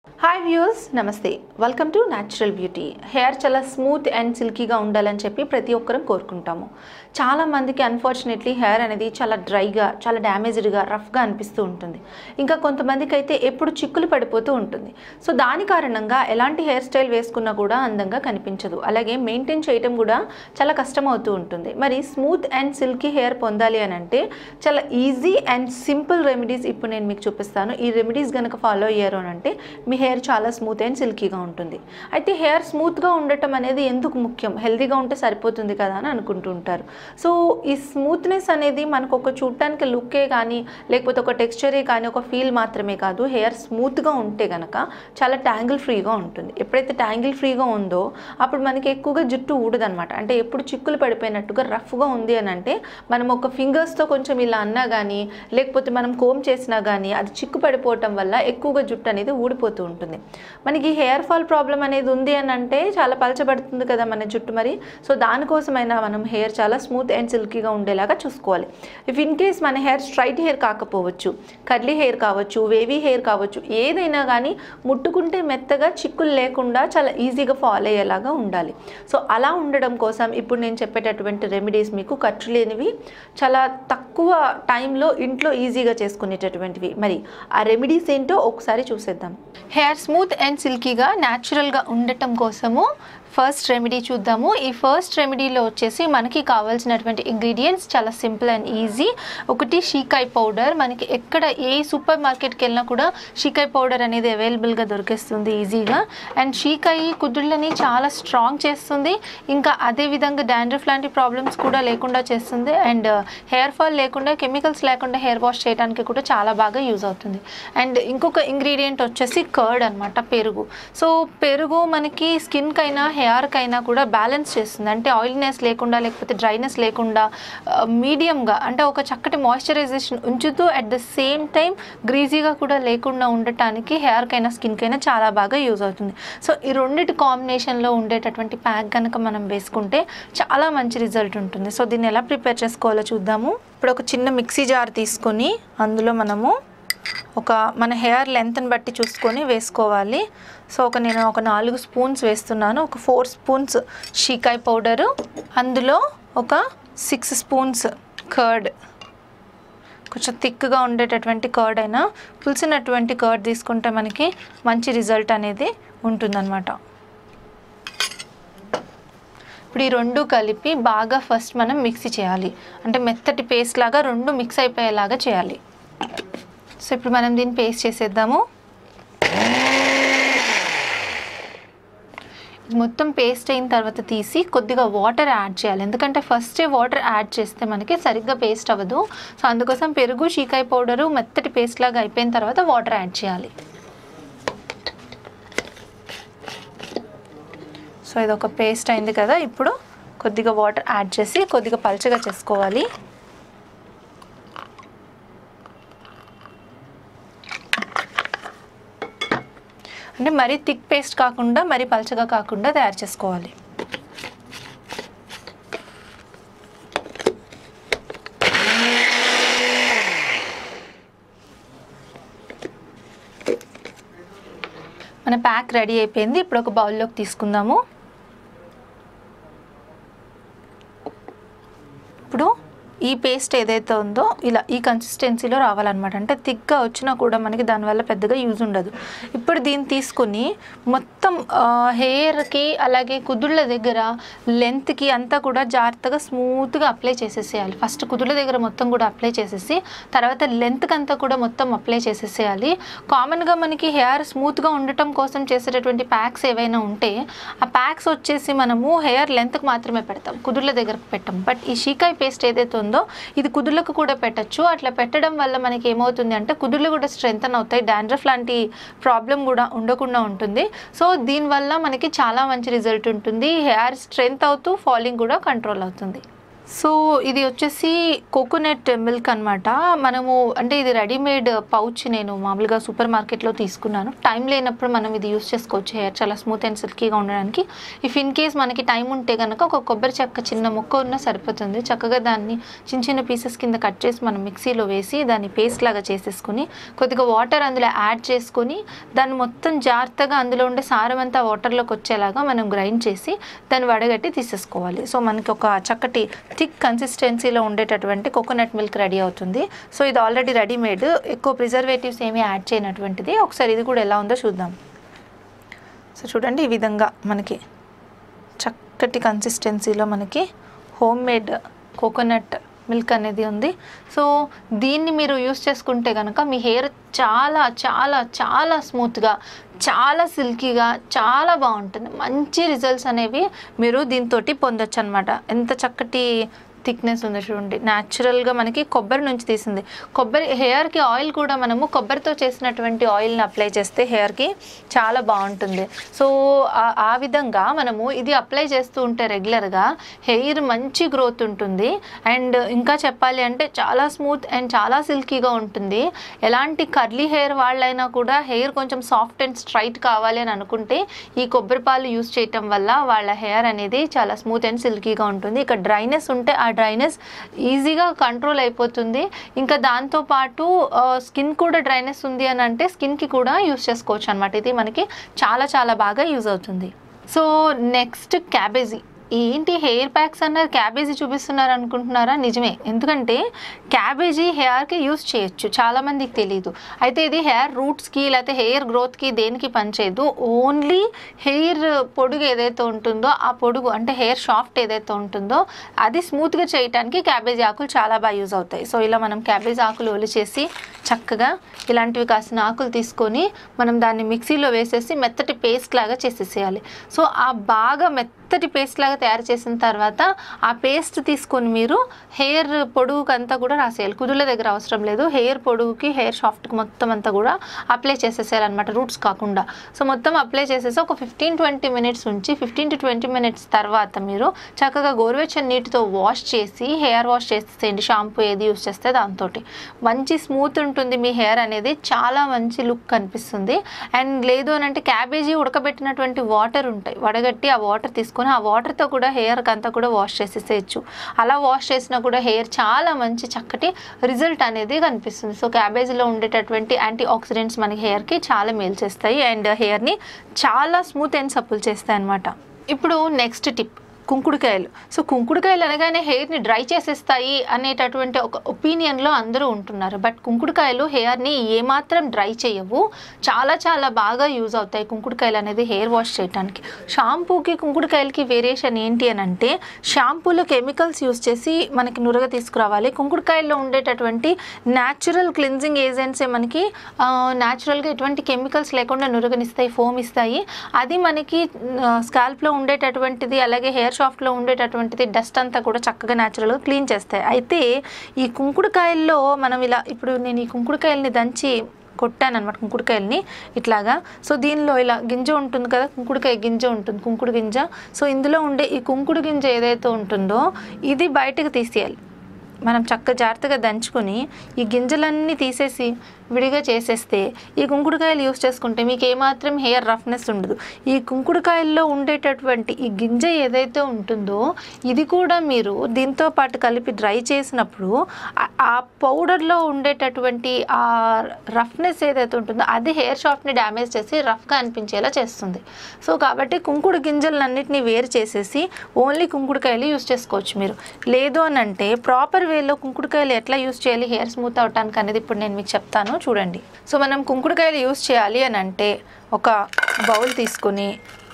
Hi viewers నమస్తే welcome to natural beauty. Hair చాలా smooth and సిల్కీగా ఉండాలని చెప్పి ప్రతి ఒక్కరం కోరుకుంటాము. చాలా మందికి అన్ఫార్చునేట్లీ హెయిర్ అనేది చాలా డ్రైగా, చాలా డ్యామేజ్డ్గా, రఫ్గా అనిపిస్తూ ఉంటుంది. ఇంకా కొంతమందికి అయితే ఎప్పుడు చిక్కులు పడిపోతూ ఉంటుంది. సో దాని కారణంగా ఎలాంటి హెయిర్ స్టైల్ వేసుకున్నా కూడా అందంగా కనిపించదు. అలాగే మెయింటైన్ చేయడం కూడా చాలా కష్టం అవుతూ ఉంటుంది. మరి స్మూత్ అండ్ సిల్కీ హెయిర్ పొందాలి అని అంటే చాలా ఈజీ అండ్ సింపుల్ రెమెడీస్ ఇప్పుడు నేను మీకు చూపిస్తాను. ఈ రెమెడీస్ కనుక ఫాలో అయ్యారు అని అంటే మీ హెయిర్ చాలా స్మూత్ అండ్ సిల్కీగా ఉంటుంది. అయితే హెయిర్ స్మూత్గా ఉండటం అనేది ఎందుకు ముఖ్యం? హెల్తీగా ఉంటే సరిపోతుంది కదా అని అనుకుంటూ ఉంటారు. సో ఈ స్మూత్నెస్ అనేది మనకు ఒక చూడటానికి లుక్కే కానీ, లేకపోతే ఒక టెక్స్చరే కానీ, ఒక ఫీల్ మాత్రమే కాదు. హెయిర్ స్మూత్గా ఉంటే కనుక చాలా ట్యాంగిల్ ఫ్రీగా ఉంటుంది. ఎప్పుడైతే ట్యాంగిల్ ఫ్రీగా ఉందో అప్పుడు మనకి ఎక్కువగా జుట్టు ఊడదనమాట. అంటే ఎప్పుడు చిక్కులు పడిపోయినట్టుగా రఫ్గా ఉంది అని అంటే మనం ఒక ఫింగర్స్తో కొంచెం ఇలా అన్నా కానీ, లేకపోతే మనం కోమ్ చేసినా కానీ అది చిక్కు పడిపోవటం వల్ల ఎక్కువగా జుట్టు అనేది ఊడిపోతూ ఉంటుంది. మనకి హెయిర్ ఫాల్ ప్రాబ్లం అనేది ఉంది అని అంటే చాలా పలచబడుతుంది కదా మన జుట్టు. మరి సో దానికోసమైనా మనం హెయిర్ చాలా స్మూత్ అండ్ సిల్కీగా ఉండేలాగా చూసుకోవాలి. ఇఫ్ ఇన్ కేస్ మన హెయిర్ స్ట్రైట్ హెయిర్ కాకపోవచ్చు, కర్లీ హెయిర్ కావచ్చు, వేవీ హెయిర్ కావచ్చు, ఏదైనా కానీ ముట్టుకుంటే మెత్తగా చిక్కులు లేకుండా చాలా ఈజీగా ఫాల్ అయ్యేలాగా ఉండాలి. సో అలా ఉండడం కోసం ఇప్పుడు నేను చెప్పేటటువంటి రెమెడీస్ మీకు ఖర్చు లేనివి, చాలా తక్కువ టైంలో ఇంట్లో ఈజీగా చేసుకునేటటువంటివి. మరి ఆ రెమెడీస్ ఏంటో ఒకసారి చూసేద్దాం. హెయిర్ స్మూత్ అండ్ సిల్కీగా న్యాచురల్గా ఉండటం కోసము ఫస్ట్ రెమెడీ చూద్దాము. ఈ ఫస్ట్ రెమెడీలో వచ్చేసి మనకి కావాల్సినటువంటి ఇంగ్రీడియంట్స్ చాలా సింపుల్ అండ్ ఈజీ. ఒకటి షీకాయ్ పౌడర్. మనకి ఎక్కడ ఏ సూపర్ మార్కెట్కి వెళ్ళినా కూడా షీకాయ్ పౌడర్ అనేది అవైలబుల్గా దొరికేస్తుంది ఈజీగా. అండ్ షీకాయ్ కుదుళ్ళని చాలా స్ట్రాంగ్ చేస్తుంది. ఇంకా అదేవిధంగా డాండ్రఫ్ లాంటి ప్రాబ్లమ్స్ కూడా లేకుండా చేస్తుంది. అండ్ హెయిర్ ఫాల్ లేకుండా, కెమికల్స్ లేకుండా హెయిర్ వాష్ చేయడానికి కూడా చాలా బాగా యూజ్ అవుతుంది. అండ్ ఇంకొక ఇంగ్రీడియంట్ వచ్చేసి కర్డ్ అనమాట, పెరుగు. సో పెరుగు మనకి స్కిన్కైనా హెయిర్కైనా కూడా బ్యాలెన్స్ చేస్తుంది. అంటే ఆయిల్నెస్ లేకుండా, లేకపోతే డ్రైనెస్ లేకుండా మీడియంగా, అంటే ఒక చక్కటి మాయిశ్చరైజేషన్ ఉంచుతూ అట్ ద సేమ్ టైం గ్రీజీగా కూడా లేకుండా ఉండటానికి హెయిర్కైనా స్కిన్కైనా చాలా బాగా యూజ్ అవుతుంది. సో ఈ రెండింటి కాంబినేషన్లో ఉండేటటువంటి ప్యాక్ కనుక మనం వేసుకుంటే చాలా మంచి రిజల్ట్ ఉంటుంది. సో దీన్ని ఎలా ప్రిపేర్ చేసుకోవాలో చూద్దాము. ఇప్పుడు ఒక చిన్న మిక్సీ జార్ తీసుకొని అందులో మనము మన హెయిర్ లెంత్ని బట్టి చూసుకొని వేసుకోవాలి. సో నేను ఒక 4 స్పూన్స్ వేస్తున్నాను. ఒక 4 స్పూన్స్ షీకాయ్ పౌడరు, అందులో ఒక 6 స్పూన్స్ కర్డ్. కొంచెం థిక్గా ఉండేటటువంటి కర్డ్ అయినా, పులిసినటువంటి కర్డ్ తీసుకుంటే మనకి మంచి రిజల్ట్ అనేది ఉంటుందన్నమాట. ఇప్పుడు ఈ రెండు కలిపి బాగా ఫస్ట్ మనం మిక్సీ చేయాలి. అంటే మెత్తటి పేస్ట్ లాగా రెండు మిక్స్ అయిపోయేలాగా చేయాలి. సో ఇప్పుడు మనం దీన్ని పేస్ట్ చేసేద్దాము. మొత్తం పేస్ట్ అయిన తర్వాత తీసి కొద్దిగా వాటర్ యాడ్ చేయాలి. ఎందుకంటే ఫస్టే వాటర్ యాడ్ చేస్తే మనకి సరిగ్గా పేస్ట్ అవ్వదు. సో అందుకోసం పెరుగు, షీకాయ్ పౌడరు మెత్తటి పేస్ట్ లాగా అయిపోయిన తర్వాత వాటర్ యాడ్ చేయాలి. సో ఇది ఒక పేస్ట్ అయింది కదా. ఇప్పుడు కొద్దిగా వాటర్ యాడ్ చేసి కొద్దిగా పల్చగా చేసుకోవాలి. అంటే మరీ థిక్ పేస్ట్ కాకుండా, మరీ పల్చగా కాకుండా తయారు చేసుకోవాలి. మన ప్యాక్ రెడీ అయిపోయింది. ఇప్పుడు ఒక బౌల్లోకి తీసుకుందాము. ఇప్పుడు ఈ పేస్ట్ ఏదైతే ఉందో ఇలా ఈ కన్సిస్టెన్సీలో రావాలన్నమాట. అంటే థిక్గా వచ్చినా కూడా మనకి దానివల్ల పెద్దగా యూజ్ ఉండదు. ఇప్పుడు దీన్ని తీసుకుని మొత్తం హెయిర్కి, అలాగే కుదుళ్ళ దగ్గర, లెంత్కి అంతా కూడా జాగ్రత్తగా స్మూత్గా అప్లై చేసేసేయాలి. ఫస్ట్ కుదుళ్ళ దగ్గర మొత్తం కూడా అప్లై చేసేసి తర్వాత లెంత్కి అంతా కూడా మొత్తం అప్లై చేసేసేయాలి. కామన్గా మనకి హెయిర్ స్మూత్గా ఉండటం కోసం చేసేటటువంటి ప్యాక్స్ ఏవైనా ఉంటే ఆ ప్యాక్స్ వచ్చేసి మనము హెయిర్ లెంత్కి మాత్రమే పెడతాం, కుదుళ్ళ దగ్గరకు పెట్టాం. బట్ ఈ షీకాయ్ పేస్ట్ ఏదైతే ఉందో ఇది కుదుళ్ళకు కూడా పెట్టచ్చు. అట్లా పెట్టడం వల్ల మనకి ఏమవుతుంది అంటే కుదుళ్ళు కూడా స్ట్రెంథన్ అవుతాయి, డాండ్రఫ్ లాంటి ప్రాబ్లం కూడా ఉండకుండా ఉంటుంది. సో దీనివల్ల మనకి చాలా మంచి రిజల్ట్ ఉంటుంది. హెయిర్ స్ట్రెంత్ అవుతూ ఫాలింగ్ కూడా కంట్రోల్ అవుతుంది. సో ఇది వచ్చేసి కోకోనట్ మిల్క్ అనమాట. మనము అంటే ఇది రెడీమేడ్ పౌచ్ నేను మామూలుగా సూపర్ మార్కెట్లో తీసుకున్నాను. టైం లేనప్పుడు మనం ఇది యూస్ చేసుకోవచ్చు హెయిర్ చాలా స్మూత్ అండ్ సిల్కీగా ఉండడానికి. ఇఫ్ ఇన్ కేస్ మనకి టైం ఉంటే కనుక ఒక కొబ్బరి చెక్క చిన్న ముక్క ఉన్నా సరిపోతుంది. చక్కగా దాన్ని చిన్న చిన్న పీసెస్ కింద కట్ చేసి మనం మిక్సీలో వేసి దాన్ని పేస్ట్ లాగా చేసేసుకుని కొద్దిగా వాటర్ అందులో యాడ్ చేసుకుని దాన్ని మొత్తం జాగ్రత్తగా అందులో ఉండే సారం అంతా వాటర్లోకి వచ్చేలాగా మనం గ్రైండ్ చేసి దాన్ని వడగట్టి తీసేసుకోవాలి. సో మనకి ఒక చక్కటి థిక్ కన్సిస్టెన్సీలో ఉండేటటువంటి కోకోనట్ మిల్క్ రెడీ అవుతుంది. సో ఇది ఆల్రెడీ రెడీమేడ్, ఎక్కువ ప్రిజర్వేటివ్స్ ఏమీ యాడ్ చేయనటువంటిది. ఒకసారి ఇది కూడా ఎలా ఉందో చూద్దాం. సో చూడండి, ఈ విధంగా మనకి చక్కటి కన్సిస్టెన్సీలో మనకి హోమ్ మేడ్ కోకోనట్ మిల్క్ అనేది ఉంది. సో దీన్ని మీరు యూస్ చేసుకుంటే కనుక మీ హెయిర్ చాలా చాలా చాలా స్మూత్గా, చాలా సిల్కీగా, చాలా బాగుంటుంది. మంచి రిజల్ట్స్ అనేవి మీరు దీంతో పొందొచ్చు అనమాట. ఎంత చక్కటి థిక్నెస్ ఉంది చూడండి. న్యాచురల్గా మనకి కొబ్బరి నుంచి తీసింది. కొబ్బరి హెయిర్కి ఆయిల్ కూడా మనము కొబ్బరితో చేసినటువంటి ఆయిల్ని అప్లై చేస్తే హెయిర్కి చాలా బాగుంటుంది. సో ఆ విధంగా మనము ఇది అప్లై చేస్తూ ఉంటే రెగ్యులర్గా హెయిర్ మంచి గ్రోత్ ఉంటుంది. అండ్ ఇంకా చెప్పాలి అంటే చాలా స్మూత్ అండ్ చాలా సిల్కీగా ఉంటుంది. ఎలాంటి కర్లీ హెయిర్ వాళ్ళైనా కూడా హెయిర్ కొంచెం సాఫ్ట్ అండ్ స్ట్రైట్ కావాలి అని అనుకుంటే ఈ కొబ్బరి పాలు యూస్ చేయటం వల్ల వాళ్ళ హెయిర్ అనేది చాలా స్మూత్ అండ్ సిల్కీగా ఉంటుంది. ఇక డ్రైనెస్ ఉంటే ఆ డ్రైనెస్ ఈజీగా కంట్రోల్ అయిపోతుంది. ఇంకా దాంతోపాటు స్కిన్ కూడా డ్రైనెస్ ఉంది అని అంటే స్కిన్కి కూడా యూస్ చేసుకోవచ్చు అనమాట. ఇది మనకి చాలా చాలా బాగా యూజ్ అవుతుంది. So next cabbage. ఏంటి హెయిర్ ప్యాక్స్ అన్నారు క్యాబేజీ చూపిస్తున్నారు అనుకుంటున్నారా? నిజమే, ఎందుకంటే క్యాబేజీ హెయిర్కి యూస్ చేయొచ్చు, చాలామందికి తెలియదు. అయితే ఇది హెయిర్ రూట్స్కి లేకపోతే హెయిర్ గ్రోత్కి దేనికి పనిచేయదు. ఓన్లీ హెయిర్ పొడుగు ఏదైతే ఉంటుందో ఆ పొడుగు అంటే హెయిర్ షాఫ్ట్ ఏదైతే ఉంటుందో అది స్మూత్గా చేయడానికి క్యాబేజీ ఆకులు చాలా బాగా యూజ్ అవుతాయి. సో ఇలా మనం క్యాబేజీ ఆకులు ఒలిచేసి చక్కగా ఇలాంటివి కాసిన ఆకులు తీసుకొని మనం దాన్ని మిక్సీలో వేసేసి మెత్తటి పేస్ట్ లాగా చేసేసేయాలి. సో ఆ బాగా మెత్తటి పేస్ట్ లాగా తయారు చేసిన తర్వాత ఆ పేస్ట్ తీసుకొని మీరు హెయిర్ పొడుగుకి అంతా కూడా రాసేయాలి. కుదుళ్ళ దగ్గర అవసరం లేదు, హెయిర్ పొడుగుకి హెయిర్ షాఫ్ట్కి మొత్తం అంతా కూడా అప్లై చేసేసేయాలన్నమాట, రూట్స్ కాకుండా. సో మొత్తం అప్లై చేసేసి ఒక 15-20 మినిట్స్ ఉంచి 15 to 20 మినిట్స్ తర్వాత మీరు చక్కగా గోరువెచ్చని నీటితో వాష్ చేసి హెయిర్ వాష్ చేసేసేయండి. షాంపూ ఏది యూస్ చేస్తే దాంతో మంచి స్మూత్ ఉంటుంది మీ హెయిర్ అనేది, చాలా మంచి లుక్ కనిపిస్తుంది. అండ్ లేదు అని అంటే క్యాబేజీ ఉడకబెట్టినటువంటి వాటర్ ఉంటాయి, వడగట్టి ఆ వాటర్ తీసుకొని ఆ వాటర్తో కూడా హెయిర్కి అంతా కూడా వాష్ చేసేసేయచ్చు. అలా వాష్ చేసినా కూడా హెయిర్ చాలా మంచి చక్కటి రిజల్ట్ అనేది కనిపిస్తుంది. సో క్యాబేజీలో ఉండేటటువంటి యాంటీ ఆక్సిడెంట్స్ మనకి హెయిర్కి చాలా మేలు చేస్తాయి అండ్ హెయిర్ని చాలా స్మూత్ అండ్ సపుల్ చేస్తాయి అన్నమాట. ఇప్పుడు నెక్స్ట్ టిప్ కుంకుడుకాయలు. సో కుంకుడుకాయలు అనగానే హెయిర్ని డ్రై చేసేస్తాయి అనేటటువంటి ఒక ఒపీనియన్లో అందరూ ఉంటున్నారు. బట్ కుంకుడుకాయలు హెయిర్ని ఏమాత్రం డ్రై చేయవు, చాలా చాలా బాగా యూజ్ అవుతాయి కుంకుడుకాయలు అనేది హెయిర్ వాష్ చేయడానికి. షాంపూకి కుంకుడుకాయలకి వేరియేషన్ ఏంటి అని అంటే షాంపూలో కెమికల్స్ యూజ్ చేసి మనకి నురగ తీసుకురావాలి. కుంకుడుకాయల్లో ఉండేటటువంటి న్యాచురల్ క్లిన్జింగ్ ఏజెంట్సే మనకి న్యాచురల్గా ఎటువంటి కెమికల్స్ లేకుండా నురగనిస్తాయి, ఫోమ్ ఇస్తాయి. అది మనకి స్కాల్ప్లో ఉండేటటువంటిది అలాగే హెయిర్ షాఫ్ట్లో ఉండేటటువంటిది డస్ట్ అంతా కూడా చక్కగా న్యాచురల్గా క్లీన్ చేస్తాయి. అయితే ఈ కుంకుడుకాయల్లో మనం ఇలా ఇప్పుడు నేను ఈ కుంకుడుకాయల్ని దంచి కొట్టాను అనమాట, కుంకుడుకాయల్ని ఇట్లాగా. సో దీనిలో ఇలా గింజ ఉంటుంది కదా, కుంకుడుకాయ గింజ ఉంటుంది, కుంకుడు గింజ. సో ఇందులో ఉండే ఈ కుంకుడు గింజ ఏదైతే ఉంటుందో ఇది బయటకు తీసేయాలి. మనం జాగ్రత్తగా దంచుకొని ఈ గింజలన్నీ తీసేసి విడిగా చేసేస్తే ఈ కుంకుడుకాయలు యూస్ చేసుకుంటే మీకు ఏమాత్రం హెయిర్ రఫ్నెస్ ఉండదు. ఈ కుంకుడుకాయల్లో ఉండేటటువంటి ఈ గింజ ఏదైతే ఉంటుందో ఇది కూడా మీరు దీంతో పాటు కలిపి డ్రై చేసినప్పుడు ఆ పౌడర్లో ఉండేటటువంటి ఆ రఫ్నెస్ ఏదైతే ఉంటుందో అది హెయిర్ షాఫ్ట్ని డ్యామేజ్ చేసి రఫ్గా అనిపించేలా చేస్తుంది. సో కాబట్టి కుంకుడు గింజలన్నింటినీ వేరు చేసేసి ఓన్లీ కుంకుడుకాయలు యూస్ చేసుకోవచ్చు మీరు. లేదు అని అంటే ప్రాపర్ వేలో కుంకుడుకాయలు ఎట్లా యూస్ చేయాలి హెయిర్ స్మూత్ అవటానికి అనేది ఇప్పుడు నేను మీకు చెప్తాను చూడండి. సో మనం కుంకుడుకాయలు యూస్ చేయాలి అని అంటే ఒక బౌల్ తీసుకొని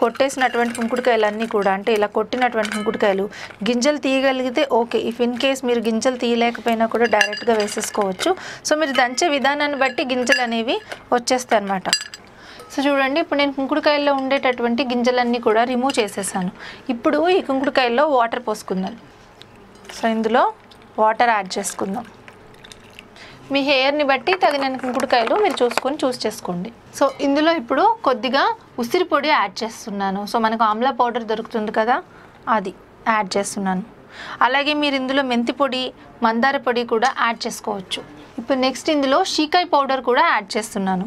కొట్టేసినటువంటి కుంకుడుకాయలన్నీ కూడా అంటే ఇలా కొట్టినటువంటి కుంకుడుకాయలు గింజలు తీయగలిగితే ఓకే, ఇఫ్ ఇన్ కేస్ మీరు గింజలు తీయలేకపోయినా కూడా డైరెక్ట్గా వేసేసుకోవచ్చు. సో మీరు దంచే విధానాన్ని బట్టి గింజలు అనేవి వచ్చేస్తాయి అన్నమాట. సో చూడండి, ఇప్పుడు నేను కుంకుడుకాయల్లో ఉండేటటువంటి గింజలన్నీ కూడా రిమూవ్ చేసేసాను. ఇప్పుడు ఈ కుంకుడుకాయల్లో వాటర్ పోసుకుందాం. సో ఇందులో వాటర్ యాడ్ చేసుకుందాం. మీ హెయిర్ని బట్టి తగిన కుంకుడుకాయలు మీరు చూస్ చేసుకోండి. సో ఇందులో ఇప్పుడు కొద్దిగా ఉసిరి పొడి యాడ్ చేస్తున్నాను. సో మనకు ఆమ్లా పౌడర్ దొరుకుతుంది కదా, అది యాడ్ చేస్తున్నాను. అలాగే మీరు ఇందులో మెంతి పొడి, మందార పొడి కూడా యాడ్ చేసుకోవచ్చు. ఇప్పుడు నెక్స్ట్ ఇందులో షీకాయ్ పౌడర్ కూడా యాడ్ చేస్తున్నాను.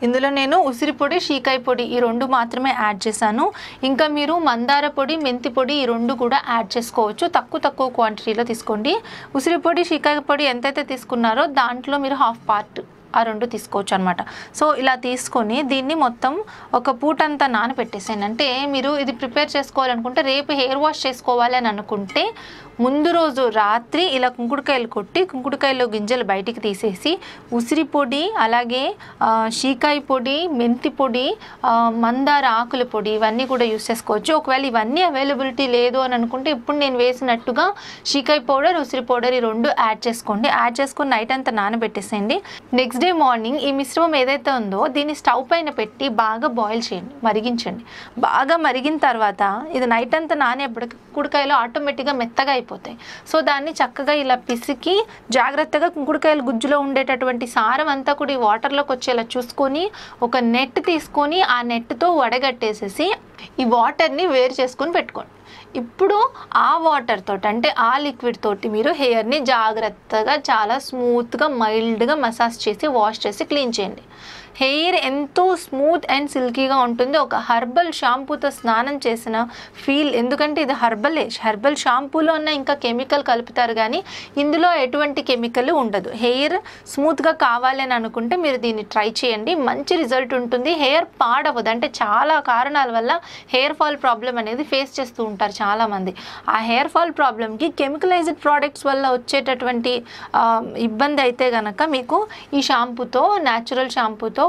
ఇందులో నేను ఉసిరి పొడి, షీకాయ పొడి ఈ 2 మాత్రమే యాడ్ చేశాను. ఇంకా మీరు మందార పొడి, మెంతి పొడి ఈ 2 కూడా యాడ్ చేసుకోవచ్చు. తక్కువ క్వాంటిటీలో తీసుకోండి. ఉసిరి పొడి, షీకాయ పొడి ఎంతైతే తీసుకున్నారో దాంట్లో మీరు హాఫ్ పార్ట్ ఆ 2 తీసుకోవచ్చు అనమాట. సో ఇలా తీసుకొని దీన్ని మొత్తం ఒక పూటంతా నానబెట్టేసాను. అంటే మీరు ఇది ప్రిపేర్ చేసుకోవాలనుకుంటే రేపు హెయిర్ వాష్ చేసుకోవాలి అని అనుకుంటే ముందు రోజు రాత్రి ఇలా కుంకుడుకాయలు కొట్టి కుంకుడుకాయలో గింజలు బయటికి తీసేసి ఉసిరి పొడి, అలాగే షీకాయ పొడి, మెంతి పొడి, మందార ఆకుల పొడి ఇవన్నీ కూడా యూస్ చేసుకోవచ్చు. ఒకవేళ ఇవన్నీ అవైలబిలిటీ లేదు అని అనుకుంటే ఇప్పుడు నేను వేసినట్టుగా షీకాయ పౌడర్, ఉసిరి పౌడర్ ఈ 2 యాడ్ చేసుకోండి. యాడ్ చేసుకొని నైట్ అంతా నానబెట్టేసేయండి. నెక్స్ట్ డే మార్నింగ్ ఈ మిశ్రమం ఏదైతే ఉందో దీన్ని స్టవ్ పైన పెట్టి బాగా బాయిల్ చేయండి, మరిగించండి. బాగా మరిగిన తర్వాత ఇది నైట్ అంతా నానేపటికి కుంకుడుకాయలు ఆటోమేటిక్గా మెత్తగా అయిపోతాయి. సో దాన్ని చక్కగా ఇలా పిసికి జాగ్రత్తగా కుంకుడుకాయల గుజ్జులో ఉండేటటువంటి సారం అంతా కూడా ఈ వాటర్లోకి వచ్చేలా చూసుకొని ఒక నెట్ తీసుకొని ఆ నెట్తో వడగట్టేసేసి ఈ వాటర్ని వేరు చేసుకొని పెట్టుకోండి. ఇప్పుడు ఆ వాటర్ తోటి అంటే ఆ లిక్విడ్ తోటి మీరు హెయిర్ని జాగ్రత్తగా చాలా స్మూత్గా మైల్డ్గా మసాజ్ చేసి వాష్ చేసి క్లీన్ చేయండి. హెయిర్ ఎంతో స్మూత్ అండ్ సిల్కీగా ఉంటుంది. ఒక హర్బల్ షాంపూతో స్నానం చేసిన ఫీల్, ఎందుకంటే ఇది హర్బల్ షాంపూలో ఉన్న ఇంకా కెమికల్ కలుపుతారు కానీ ఇందులో ఎటువంటి కెమికల్ ఉండదు. హెయిర్ స్మూత్గా కావాలి అని అనుకుంటే మీరు దీన్ని ట్రై చేయండి, మంచి రిజల్ట్ ఉంటుంది. హెయిర్ పాడవదు. అంటే చాలా కారణాల వల్ల హెయిర్ ఫాల్ ప్రాబ్లం అనేది ఫేస్ చేస్తూ ఉంటారు చాలామంది. ఆ హెయిర్ ఫాల్ ప్రాబ్లంకి కెమికలైజ్డ్ ప్రోడక్ట్స్ వల్ల వచ్చేటటువంటి ఇబ్బంది అయితే కనుక మీకు ఈ షాంపూతో, న్యాచురల్ షాంపూతో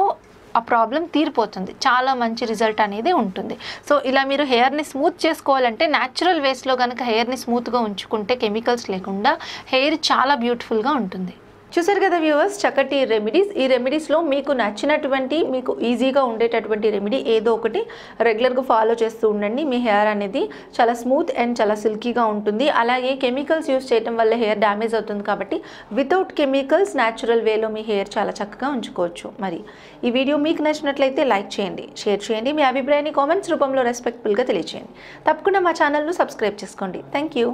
ఆ ప్రాబ్లం తీరిపోతుంది. చాలా మంచి రిజల్ట్ అనేది ఉంటుంది. సో ఇలా మీరు హెయిర్ని స్మూత్ చేసుకోవాలంటే న్యాచురల్ వేస్లో కనుక హెయిర్ని స్మూత్గా ఉంచుకుంటే కెమికల్స్ లేకుండా హెయిర్ చాలా బ్యూటిఫుల్గా ఉంటుంది. చూసారు కదా వ్యూవర్స్, చక్కటి రెమెడీస్. ఈ రెమెడీస్లో మీకు నచ్చినటువంటి, మీకు ఈజీగా ఉండేటటువంటి రెమెడీ ఏదో ఒకటి రెగ్యులర్గా ఫాలో చేస్తూ ఉండండి. మీ హెయిర్ అనేది చాలా స్మూత్ అండ్ చాలా సిల్కీగా ఉంటుంది. అలాగే కెమికల్స్ యూస్ చేయడం వల్ల హెయిర్ డ్యామేజ్ అవుతుంది కాబట్టి వితౌట్ కెమికల్స్ న్యాచురల్ వేలో మీ హెయిర్ చాలా చక్కగా ఉంచుకోవచ్చు. మరి ఈ వీడియో మీకు నచ్చినట్లయితే లైక్ చేయండి, షేర్ చేయండి, మీ అభిప్రాయాన్ని కామెంట్స్ రూపంలో రెస్పెక్ట్ఫుల్గా తెలియజేయండి. తప్పకుండా మా ఛానల్ను సబ్స్క్రైబ్ చేసుకోండి. Thank you.